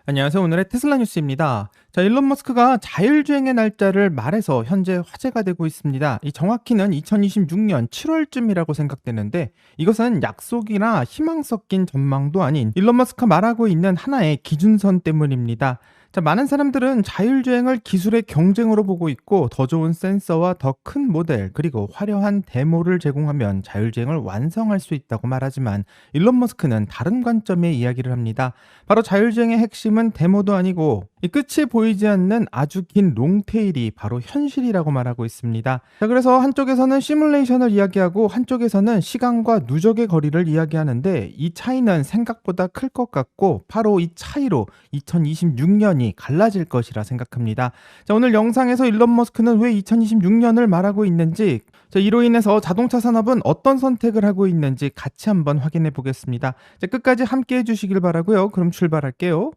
안녕하세요. 오늘의 테슬라 뉴스입니다. 자, 일론 머스크가 자율주행의 날짜를 말해서 현재 화제가 되고 있습니다. 이 정확히는 2026년 7월쯤이라고 생각되는데 이것은 약속이나 희망 섞인 전망도 아닌 일론 머스크가 말하고 있는 하나의 기준선 때문입니다. 자, 많은 사람들은 자율주행을 기술의 경쟁으로 보고 있고 더 좋은 센서와 더 큰 모델 그리고 화려한 데모를 제공하면 자율주행을 완성할 수 있다고 말하지만 일론 머스크는 다른 관점의 이야기를 합니다. 바로 자율주행의 핵심은 데모도 아니고 이 끝이 보이지 않는 아주 긴 롱테일이 바로 현실이라고 말하고 있습니다. 자, 그래서 한쪽에서는 시뮬레이션을 이야기하고 한쪽에서는 시간과 누적의 거리를 이야기하는데 이 차이는 생각보다 클 것 같고 바로 이 차이로 2026년이 갈라질 것이라 생각합니다. 자, 오늘 영상에서 일론 머스크는 왜 2026년을 말하고 있는지, 자, 이로 인해서 자동차 산업은 어떤 선택을 하고 있는지 같이 한번 확인해 보겠습니다. 자, 끝까지 함께 해주시길 바라고요. 그럼 출발할게요.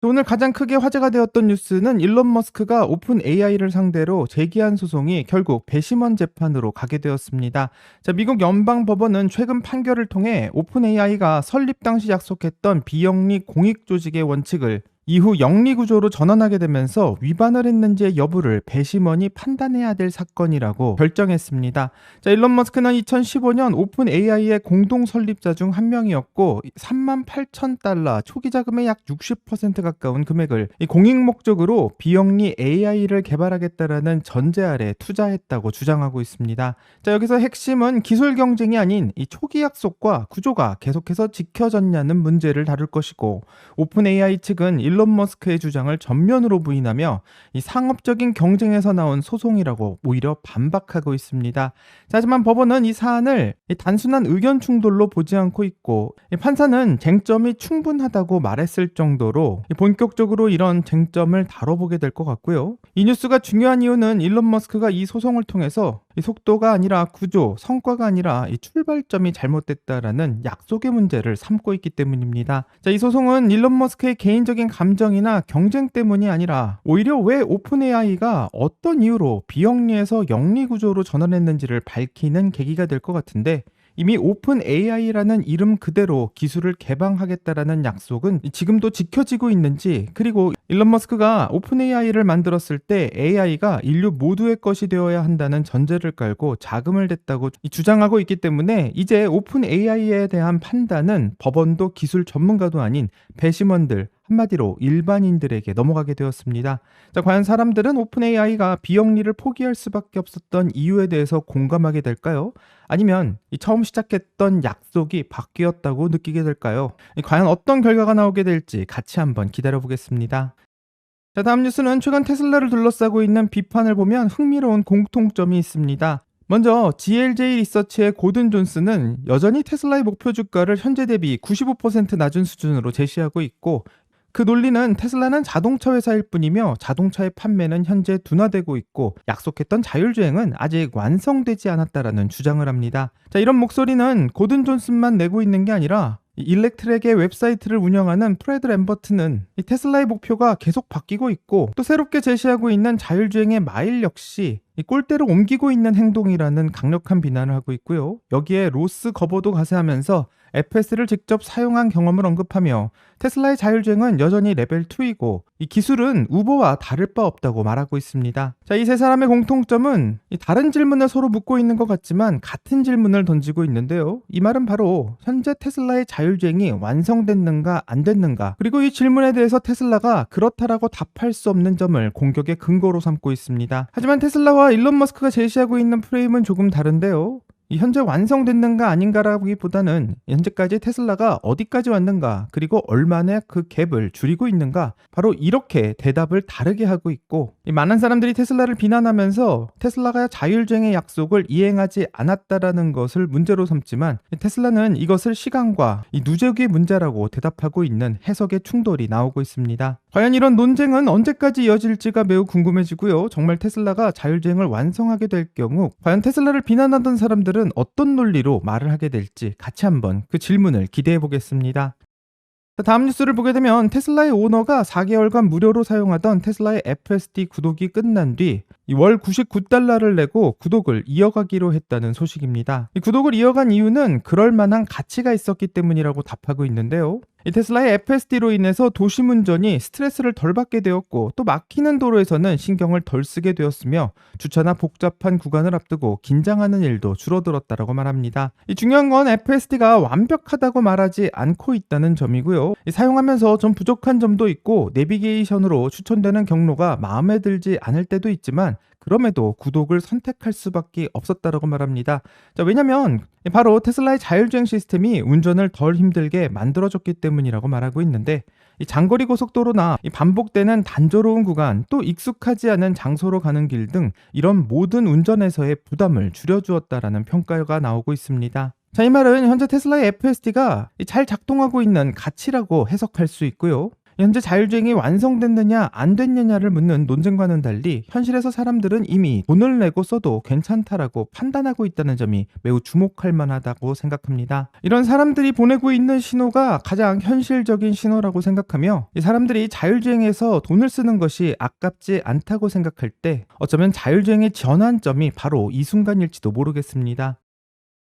오늘 가장 크게 화제가 되었던 뉴스는 일론 머스크가 오픈 AI를 상대로 제기한 소송이 결국 배심원 재판으로 가게 되었습니다. 자, 미국 연방법원은 최근 판결을 통해 오픈 AI가 설립 당시 약속했던 비영리 공익 조직의 원칙을 이후 영리 구조로 전환하게 되면서 위반을 했는지의 여부를 배심원이 판단해야 될 사건이라고 결정했습니다. 자, 일론 머스크는 2015년 오픈 AI의 공동 설립자 중 한 명이었고 3만 8천 달러 초기 자금의 약 60% 가까운 금액을 이 공익 목적으로 비영리 AI를 개발하겠다라는 전제 아래 투자했다고 주장하고 있습니다. 자, 여기서 핵심은 기술 경쟁이 아닌 이 초기 약속과 구조가 계속해서 지켜졌냐는 문제를 다룰 것이고, 오픈 AI 측은 일론 머스크의 주장을 전면으로 부인하며 이 상업적인 경쟁에서 나온 소송이라고 오히려 반박하고 있습니다. 자, 하지만 법원은 이 사안을 단순한 의견 충돌로 보지 않고 있고, 판사는 쟁점이 충분하다고 말했을 정도로 본격적으로 이런 쟁점을 다뤄보게 될 것 같고요. 이 뉴스가 중요한 이유는 일론 머스크가 이 소송을 통해서 이 속도가 아니라 구조, 성과가 아니라 이 출발점이 잘못됐다라는 약속의 문제를 삼고 있기 때문입니다. 자, 이 소송은 일론 머스크의 개인적인 감정이나 경쟁 때문이 아니라 오히려 왜 오픈 AI가 어떤 이유로 비영리에서 영리 구조로 전환했는지를 밝히는 계기가 될 것 같은데, 이미 오픈 AI라는 이름 그대로 기술을 개방하겠다라는 약속은 지금도 지켜지고 있는지, 그리고 일론 머스크가 오픈 AI를 만들었을 때 AI가 인류 모두의 것이 되어야 한다는 전제를 깔고 자금을 댔다고 주장하고 있기 때문에 이제 오픈 AI에 대한 판단은 법원도 기술 전문가도 아닌 배심원들, 한마디로 일반인들에게 넘어가게 되었습니다. 자, 과연 사람들은 오픈 AI가 비영리를 포기할 수밖에 없었던 이유에 대해서 공감하게 될까요? 아니면 이 처음 시작했던 약속이 바뀌었다고 느끼게 될까요? 과연 어떤 결과가 나오게 될지 같이 한번 기다려 보겠습니다. 자, 다음 뉴스는 최근 테슬라를 둘러싸고 있는 비판을 보면 흥미로운 공통점이 있습니다. 먼저 GLJ 리서치의 고든 존스는 여전히 테슬라의 목표 주가를 현재 대비 95% 낮은 수준으로 제시하고 있고, 그 논리는 테슬라는 자동차 회사일 뿐이며 자동차의 판매는 현재 둔화되고 있고 약속했던 자율주행은 아직 완성되지 않았다라는 주장을 합니다. 자, 이런 목소리는 고든 존슨만 내고 있는 게 아니라 일렉트랙의 웹사이트를 운영하는 프레드 램버트는 이 테슬라의 목표가 계속 바뀌고 있고, 또 새롭게 제시하고 있는 자율주행의 마일 역시 이 꼴대로 옮기고 있는 행동이라는 강력한 비난을 하고 있고요. 여기에 로스 거버도 가세하면서 FS를 직접 사용한 경험을 언급하며 테슬라의 자율주행은 여전히 레벨 2이고 이 기술은 우버와 다를 바 없다고 말하고 있습니다. 자, 이 세 사람의 공통점은 이 다른 질문을 서로 묻고 있는 것 같지만 같은 질문을 던지고 있는데요. 이 말은 바로 현재 테슬라의 자율주행이 완성됐는가 안 됐는가, 그리고 이 질문에 대해서 테슬라가 그렇다라고 답할 수 없는 점을 공격의 근거로 삼고 있습니다. 하지만 테슬라와 일론 머스크가 제시하고 있는 프레임은 조금 다른데요. 이 현재 완성됐는가 아닌가라기보다는 현재까지 테슬라가 어디까지 왔는가, 그리고 얼마나 그 갭을 줄이고 있는가, 바로 이렇게 대답을 다르게 하고 있고, 많은 사람들이 테슬라를 비난하면서 테슬라가 자율주행의 약속을 이행하지 않았다라는 것을 문제로 삼지만 테슬라는 이것을 시간과 이 누적의 문제라고 대답하고 있는 해석의 충돌이 나오고 있습니다. 과연 이런 논쟁은 언제까지 이어질지가 매우 궁금해지고요. 정말 테슬라가 자율주행을 완성하게 될 경우 과연 테슬라를 비난하던 사람들은 어떤 논리로 말을 하게 될지 같이 한번 그 질문을 기대해 보겠습니다. 다음 뉴스를 보게 되면 테슬라의 오너가 4개월간 무료로 사용하던 테슬라의 FSD 구독이 끝난 뒤 월 99달러를 내고 구독을 이어가기로 했다는 소식입니다. 이 구독을 이어간 이유는 그럴 만한 가치가 있었기 때문이라고 답하고 있는데요. 이 테슬라의 FSD로 인해서 도심 운전이 스트레스를 덜 받게 되었고, 또 막히는 도로에서는 신경을 덜 쓰게 되었으며 주차나 복잡한 구간을 앞두고 긴장하는 일도 줄어들었다고 말합니다. 이 중요한 건 FSD가 완벽하다고 말하지 않고 있다는 점이고요. 사용하면서 좀 부족한 점도 있고 내비게이션으로 추천되는 경로가 마음에 들지 않을 때도 있지만 그럼에도 구독을 선택할 수밖에 없었다고 말합니다. 왜냐면 바로 테슬라의 자율주행 시스템이 운전을 덜 힘들게 만들어줬기 때문이라고 말하고 있는데, 이 장거리 고속도로나 이 반복되는 단조로운 구간, 또 익숙하지 않은 장소로 가는 길 등 이런 모든 운전에서의 부담을 줄여주었다라는 평가가 나오고 있습니다. 자, 이 말은 현재 테슬라의 FSD가 잘 작동하고 있는 가치라고 해석할 수 있고요. 현재 자율주행이 완성됐느냐 안 됐느냐를 묻는 논쟁과는 달리 현실에서 사람들은 이미 돈을 내고 써도 괜찮다라고 판단하고 있다는 점이 매우 주목할 만하다고 생각합니다. 이런 사람들이 보내고 있는 신호가 가장 현실적인 신호라고 생각하며, 이 사람들이 자율주행에서 돈을 쓰는 것이 아깝지 않다고 생각할 때 어쩌면 자율주행의 전환점이 바로 이 순간일지도 모르겠습니다.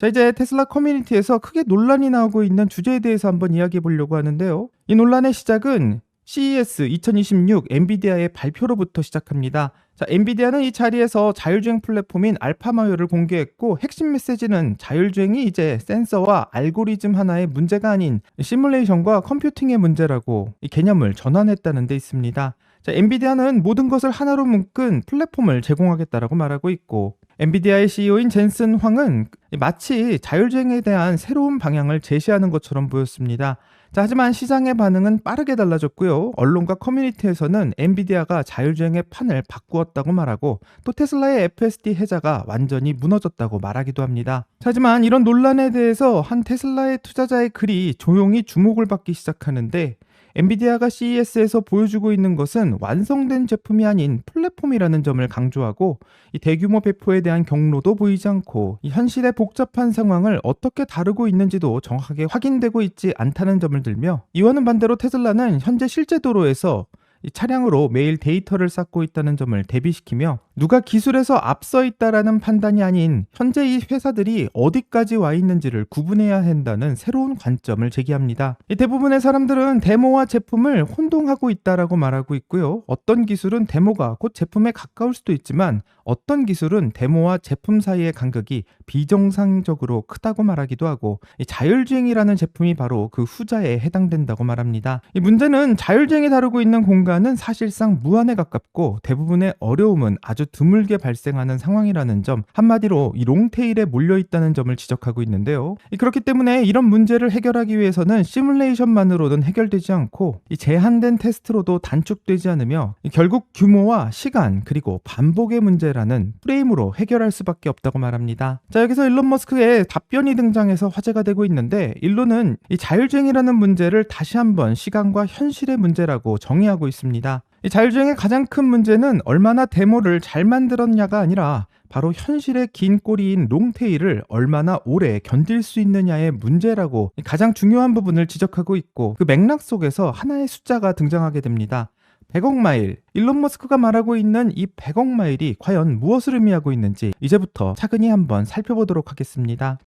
자, 이제 테슬라 커뮤니티에서 크게 논란이 나오고 있는 주제에 대해서 한번 이야기해 보려고 하는데요. 이 논란의 시작은 CES 2026 엔비디아의 발표로부터 시작합니다. 자, 엔비디아는 이 자리에서 자율주행 플랫폼인 알파마요를 공개했고, 핵심 메시지는 자율주행이 이제 센서와 알고리즘 하나의 문제가 아닌 시뮬레이션과 컴퓨팅의 문제라고 이 개념을 전환했다는 데 있습니다. 자, 엔비디아는 모든 것을 하나로 묶은 플랫폼을 제공하겠다라고 말하고 있고, 엔비디아의 CEO인 젠슨 황은 마치 자율주행에 대한 새로운 방향을 제시하는 것처럼 보였습니다. 자, 하지만 시장의 반응은 빠르게 달라졌고요. 언론과 커뮤니티에서는 엔비디아가 자율주행의 판을 바꾸었다고 말하고, 또 테슬라의 FSD 해자가 완전히 무너졌다고 말하기도 합니다. 자, 하지만 이런 논란에 대해서 한 테슬라의 투자자의 글이 조용히 주목을 받기 시작하는데, 엔비디아가 CES에서 보여주고 있는 것은 완성된 제품이 아닌 플랫폼이라는 점을 강조하고, 이 대규모 배포에 대한 경로도 보이지 않고 이 현실의 복잡한 상황을 어떻게 다루고 있는지도 정확하게 확인되고 있지 않다는 점을 들며, 이와는 반대로 테슬라는 현재 실제 도로에서 이 차량으로 매일 데이터를 쌓고 있다는 점을 대비시키며, 누가 기술에서 앞서 있다라는 판단이 아닌 현재 이 회사들이 어디까지 와 있는지를 구분해야 한다는 새로운 관점을 제기합니다. 이 대부분의 사람들은 데모와 제품을 혼동하고 있다라고 말하고 있고요. 어떤 기술은 데모가 곧 제품에 가까울 수도 있지만 어떤 기술은 데모와 제품 사이의 간격이 비정상적으로 크다고 말하기도 하고, 이 자율주행이라는 제품이 바로 그 후자에 해당된다고 말합니다. 이 문제는 자율주행이 다루고 있는 공간은 사실상 무한에 가깝고 대부분의 어려움은 아주 드물게 발생하는 상황이라는 점, 한마디로 이 롱테일에 몰려있다는 점을 지적하고 있는데요. 그렇기 때문에 이런 문제를 해결하기 위해서는 시뮬레이션만으로는 해결되지 않고 이 제한된 테스트로도 단축되지 않으며 결국 규모와 시간 그리고 반복의 문제라는 프레임으로 해결할 수밖에 없다고 말합니다. 자, 여기서 일론 머스크의 답변이 등장해서 화제가 되고 있는데, 일론은 이 자율주행이라는 문제를 다시 한번 시간과 현실의 문제라고 정의하고 있습니다. 이 자율주행의 가장 큰 문제는 얼마나 데모를 잘 만들었냐가 아니라 바로 현실의 긴 꼬리인 롱테일을 얼마나 오래 견딜 수 있느냐의 문제라고 가장 중요한 부분을 지적하고 있고, 그 맥락 속에서 하나의 숫자가 등장하게 됩니다. 100억 마일. 일론 머스크가 말하고 있는 이 100억 마일이 과연 무엇을 의미하고 있는지 이제부터 차근히 한번 살펴보도록 하겠습니다.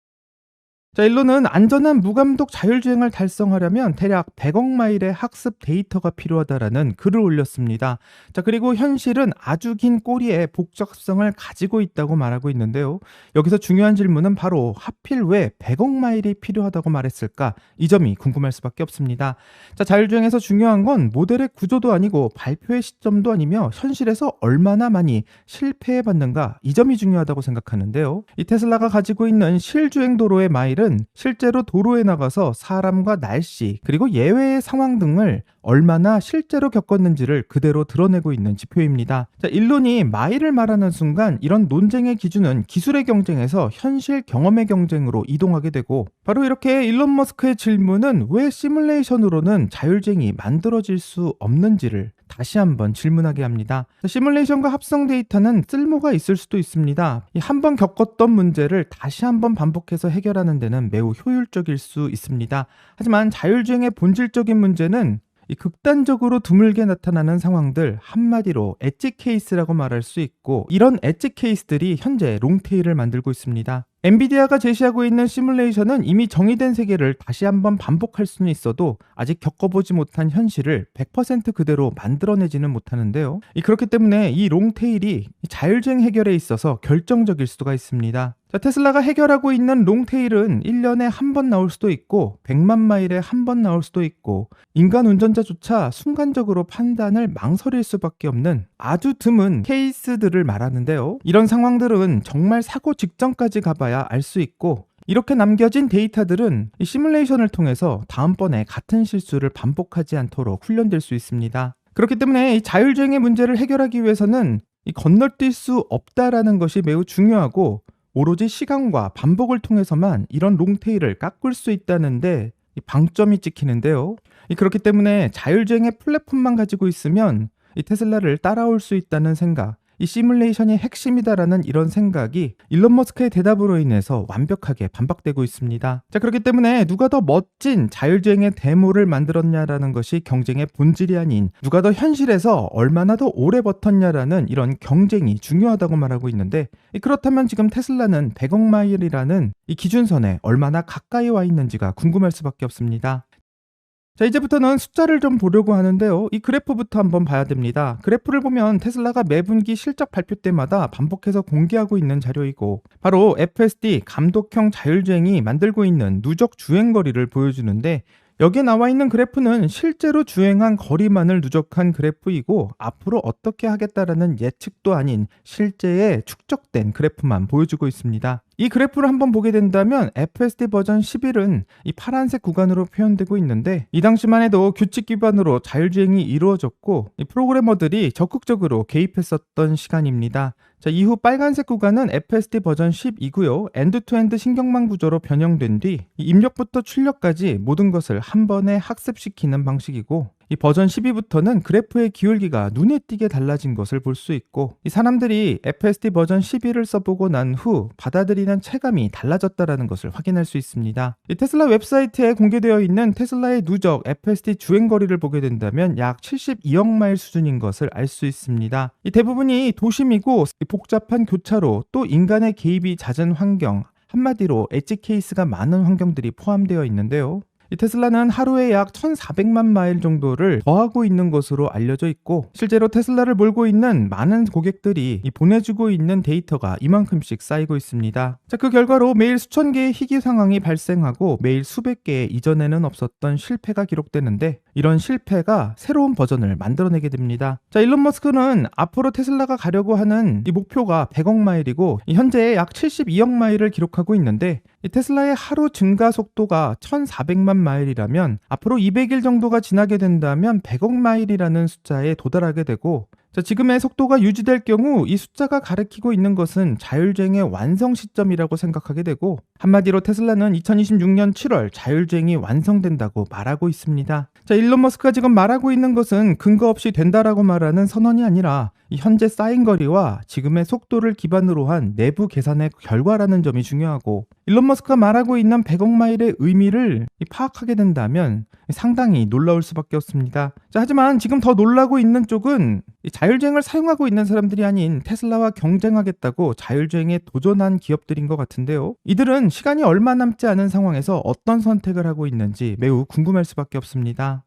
자, 일론은 안전한 무감독 자율주행을 달성하려면 대략 100억 마일의 학습 데이터가 필요하다라는 글을 올렸습니다. 자, 그리고 현실은 아주 긴 꼬리의 복잡성을 가지고 있다고 말하고 있는데요. 여기서 중요한 질문은 바로 하필 왜 100억 마일이 필요하다고 말했을까? 이 점이 궁금할 수밖에 없습니다. 자, 자율주행에서 중요한 건 모델의 구조도 아니고 발표의 시점도 아니며 현실에서 얼마나 많이 실패해봤는가, 이 점이 중요하다고 생각하는데요. 이 테슬라가 가지고 있는 실주행 도로의 마일은 실제로 도로에 나가서 사람과 날씨 그리고 예외의 상황 등을 얼마나 실제로 겪었는지를 그대로 드러내고 있는 지표입니다. 자, 일론이 마일을 말하는 순간 이런 논쟁의 기준은 기술의 경쟁에서 현실 경험의 경쟁으로 이동하게 되고, 바로 이렇게 일론 머스크의 질문은 왜 시뮬레이션으로는 자율주행이 만들어질 수 없는지를 다시 한번 질문하게 합니다. 시뮬레이션과 합성 데이터는 쓸모가 있을 수도 있습니다. 한 번 겪었던 문제를 다시 한번 반복해서 해결하는 데는 매우 효율적일 수 있습니다. 하지만 자율주행의 본질적인 문제는 이 극단적으로 드물게 나타나는 상황들, 한마디로 엣지 케이스라고 말할 수 있고, 이런 엣지 케이스들이 현재 롱테일을 만들고 있습니다. 엔비디아가 제시하고 있는 시뮬레이션은 이미 정의된 세계를 다시 한번 반복할 수는 있어도 아직 겪어보지 못한 현실을 100% 그대로 만들어내지는 못하는데요. 그렇기 때문에 이 롱테일이 자율주행 해결에 있어서 결정적일 수가 있습니다. 자, 테슬라가 해결하고 있는 롱테일은 1년에 한 번 나올 수도 있고 100만 마일에 한 번 나올 수도 있고, 인간 운전자조차 순간적으로 판단을 망설일 수밖에 없는 아주 드문 케이스들을 말하는데요. 이런 상황들은 정말 사고 직전까지 가봐야 알 수 있고, 이렇게 남겨진 데이터들은 이 시뮬레이션을 통해서 다음번에 같은 실수를 반복하지 않도록 훈련될 수 있습니다. 그렇기 때문에 이 자율주행의 문제를 해결하기 위해서는 이 건너뛸 수 없다라는 것이 매우 중요하고, 오로지 시간과 반복을 통해서만 이런 롱테일을 깎을 수 있다는데 이 방점이 찍히는데요. 그렇기 때문에 자율주행의 플랫폼만 가지고 있으면 이 테슬라를 따라올 수 있다는 생각, 이 시뮬레이션이 핵심이다라는 이런 생각이 일론 머스크의 대답으로 인해서 완벽하게 반박되고 있습니다. 자, 그렇기 때문에 누가 더 멋진 자율주행의 데모를 만들었냐라는 것이 경쟁의 본질이 아닌, 누가 더 현실에서 얼마나 더 오래 버텼냐라는 이런 경쟁이 중요하다고 말하고 있는데, 그렇다면 지금 테슬라는 100억 마일이라는 이 기준선에 얼마나 가까이 와 있는지가 궁금할 수밖에 없습니다. 자, 이제부터는 숫자를 좀 보려고 하는데요. 이 그래프부터 한번 봐야 됩니다. 그래프를 보면 테슬라가 매분기 실적 발표 때마다 반복해서 공개하고 있는 자료이고, 바로 FSD 감독형 자율주행이 만들고 있는 누적 주행거리를 보여주는데, 여기에 나와 있는 그래프는 실제로 주행한 거리만을 누적한 그래프이고, 앞으로 어떻게 하겠다라는 예측도 아닌 실제에 축적된 그래프만 보여주고 있습니다. 이 그래프를 한번 보게 된다면 FSD 버전 11은 이 파란색 구간으로 표현되고 있는데, 이 당시만 해도 규칙 기반으로 자율주행이 이루어졌고 이 프로그래머들이 적극적으로 개입했었던 시간입니다. 자, 이후 빨간색 구간은 FSD 버전 10이고요. 엔드-투-엔드 신경망 구조로 변형된 뒤 이 입력부터 출력까지 모든 것을 한 번에 학습시키는 방식이고, 이 버전 12부터는 그래프의 기울기가 눈에 띄게 달라진 것을 볼 수 있고, 이 사람들이 FSD 버전 11을 써보고 난 후 받아들이는 체감이 달라졌다는 것을 확인할 수 있습니다. 이 테슬라 웹사이트에 공개되어 있는 테슬라의 누적 FSD 주행거리를 보게 된다면 약 72억 마일 수준인 것을 알 수 있습니다. 이 대부분이 도심이고 복잡한 교차로, 또 인간의 개입이 잦은 환경, 한마디로 엣지 케이스가 많은 환경들이 포함되어 있는데요. 이 테슬라는 하루에 약 1,400만 마일 정도를 더하고 있는 것으로 알려져 있고, 실제로 테슬라를 몰고 있는 많은 고객들이 이 보내주고 있는 데이터가 이만큼씩 쌓이고 있습니다. 자, 그 결과로 매일 수천 개의 희귀 상황이 발생하고 매일 수백 개의 이전에는 없었던 실패가 기록되는데, 이런 실패가 새로운 버전을 만들어내게 됩니다. 자, 일론 머스크는 앞으로 테슬라가 가려고 하는 이 목표가 100억 마일이고 현재 약 72억 마일을 기록하고 있는데, 이 테슬라의 하루 증가 속도가 1,400만 마일이라면 앞으로 200일 정도가 지나게 된다면 100억 마일이라는 숫자에 도달하게 되고, 자, 지금의 속도가 유지될 경우 이 숫자가 가리키고 있는 것은 자율주행의 완성 시점이라고 생각하게 되고, 한마디로 테슬라는 2026년 7월 자율주행이 완성된다고 말하고 있습니다. 자, 일론 머스크가 지금 말하고 있는 것은 근거 없이 된다라고 말하는 선언이 아니라 이 현재 쌓인 거리와 지금의 속도를 기반으로 한 내부 계산의 결과라는 점이 중요하고, 일론 머스크가 말하고 있는 100억 마일의 의미를 파악하게 된다면 상당히 놀라울 수밖에 없습니다. 자, 하지만 지금 더 놀라고 있는 쪽은 자율주행을 사용하고 있는 사람들이 아닌 테슬라와 경쟁하겠다고 자율주행에 도전한 기업들인 것 같은데요. 이들은 시간이 얼마 남지 않은 상황에서 어떤 선택을 하고 있는지 매우 궁금할 수밖에 없습니다.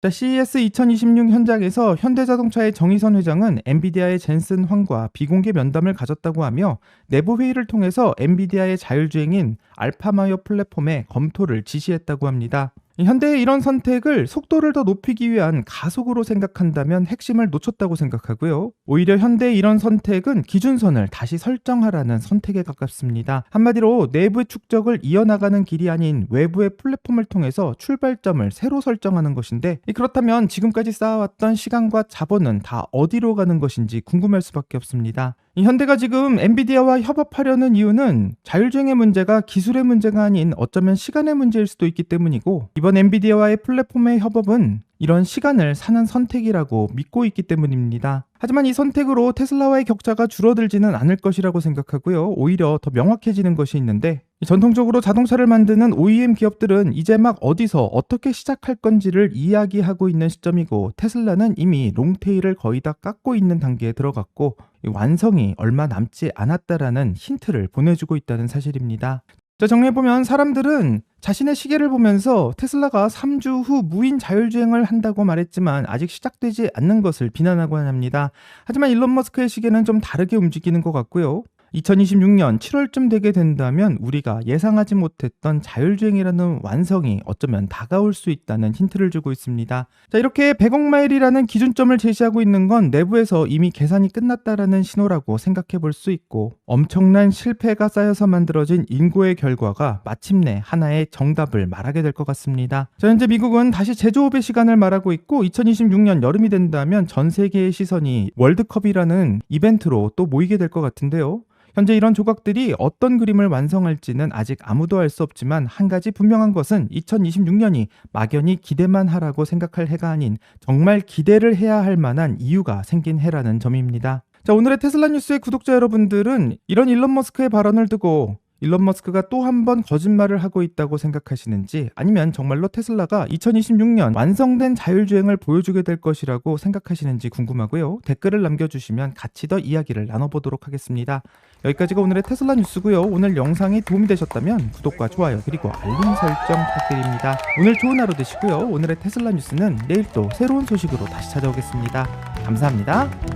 자, CES 2026 현장에서 현대자동차의 정의선 회장은 엔비디아의 젠슨 황과 비공개 면담을 가졌다고 하며, 내부 회의를 통해서 엔비디아의 자율주행인 알파마요 플랫폼의 검토를 지시했다고 합니다. 현대의 이런 선택을 속도를 더 높이기 위한 가속으로 생각한다면 핵심을 놓쳤다고 생각하고요. 오히려 현대의 이런 선택은 기준선을 다시 설정하라는 선택에 가깝습니다. 한마디로 내부의 축적을 이어나가는 길이 아닌 외부의 플랫폼을 통해서 출발점을 새로 설정하는 것인데, 그렇다면 지금까지 쌓아왔던 시간과 자본은 다 어디로 가는 것인지 궁금할 수밖에 없습니다. 현대가 지금 엔비디아와 협업하려는 이유는 자율주행의 문제가 기술의 문제가 아닌 어쩌면 시간의 문제일 수도 있기 때문이고, 이번 엔비디아와의 플랫폼의 협업은 이런 시간을 사는 선택이라고 믿고 있기 때문입니다. 하지만 이 선택으로 테슬라와의 격차가 줄어들지는 않을 것이라고 생각하고요. 오히려 더 명확해지는 것이 있는데, 전통적으로 자동차를 만드는 OEM 기업들은 이제 막 어디서 어떻게 시작할 건지를 이야기하고 있는 시점이고, 테슬라는 이미 롱테일을 거의 다 깎고 있는 단계에 들어갔고 완성이 얼마 남지 않았다라는 힌트를 보내주고 있다는 사실입니다. 자, 정리해보면 사람들은 자신의 시계를 보면서 테슬라가 3주 후 무인 자율주행을 한다고 말했지만 아직 시작되지 않는 것을 비난하곤 합니다. 하지만 일론 머스크의 시계는 좀 다르게 움직이는 것 같고요. 2026년 7월쯤 되게 된다면 우리가 예상하지 못했던 자율주행이라는 완성이 어쩌면 다가올 수 있다는 힌트를 주고 있습니다. 자, 이렇게 100억 마일이라는 기준점을 제시하고 있는 건 내부에서 이미 계산이 끝났다라는 신호라고 생각해 볼 수 있고, 엄청난 실패가 쌓여서 만들어진 인고의 결과가 마침내 하나의 정답을 말하게 될 것 같습니다. 자, 현재 미국은 다시 제조업의 시간을 말하고 있고, 2026년 여름이 된다면 전 세계의 시선이 월드컵이라는 이벤트로 또 모이게 될 것 같은데요. 현재 이런 조각들이 어떤 그림을 완성할지는 아직 아무도 알 수 없지만, 한 가지 분명한 것은 2026년이 막연히 기대만 하라고 생각할 해가 아닌 정말 기대를 해야 할 만한 이유가 생긴 해라는 점입니다. 자, 오늘의 테슬라 뉴스의 구독자 여러분들은 이런 일론 머스크의 발언을 두고 일론 머스크가 또 한 번 거짓말을 하고 있다고 생각하시는지, 아니면 정말로 테슬라가 2026년 완성된 자율주행을 보여주게 될 것이라고 생각하시는지 궁금하고요. 댓글을 남겨주시면 같이 더 이야기를 나눠보도록 하겠습니다. 여기까지가 오늘의 테슬라 뉴스고요. 오늘 영상이 도움이 되셨다면 구독과 좋아요 그리고 알림 설정 부탁드립니다. 오늘 좋은 하루 되시고요. 오늘의 테슬라 뉴스는 내일 또 새로운 소식으로 다시 찾아오겠습니다. 감사합니다.